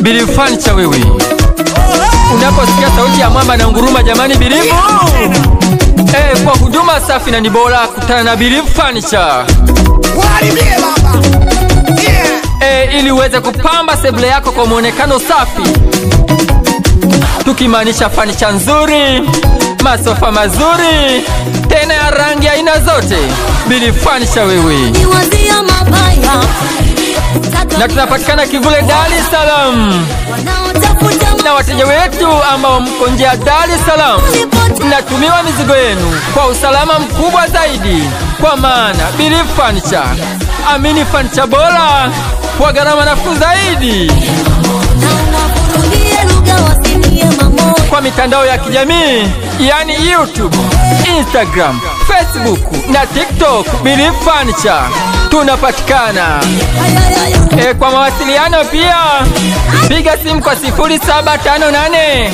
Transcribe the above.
Believe Furniture wewe. Unaposikia sauti ya mwamba na nguruma jamani Believe. Kwa huduma safi na ni bora kutana na Believe Furniture. Walibie baba. Yeah. Ili uweze kupamba sebule yako kwa muonekano safi. Tukimaanisha furniture nzuri, masofa mazuri, tena ya rangi aina zote. Believe Furniture wewe. Na tunapatikana Kivule, Dar es Salaam. Na wateja wetu ambao mko nje ya Dar es Salaam, mnatumiwa mizigo yenu kwa usalama mkubwa zaidi, kwa maana Believe Furniture, amini furniture bora kwa gharama nafuu zaidi. Kwa mitandao ya kijamii, yani YouTube, Instagram, Facebook na TikTok, Believe Furniture tunapatikana. Kwa mawasiliano pia piga simu kwa 0758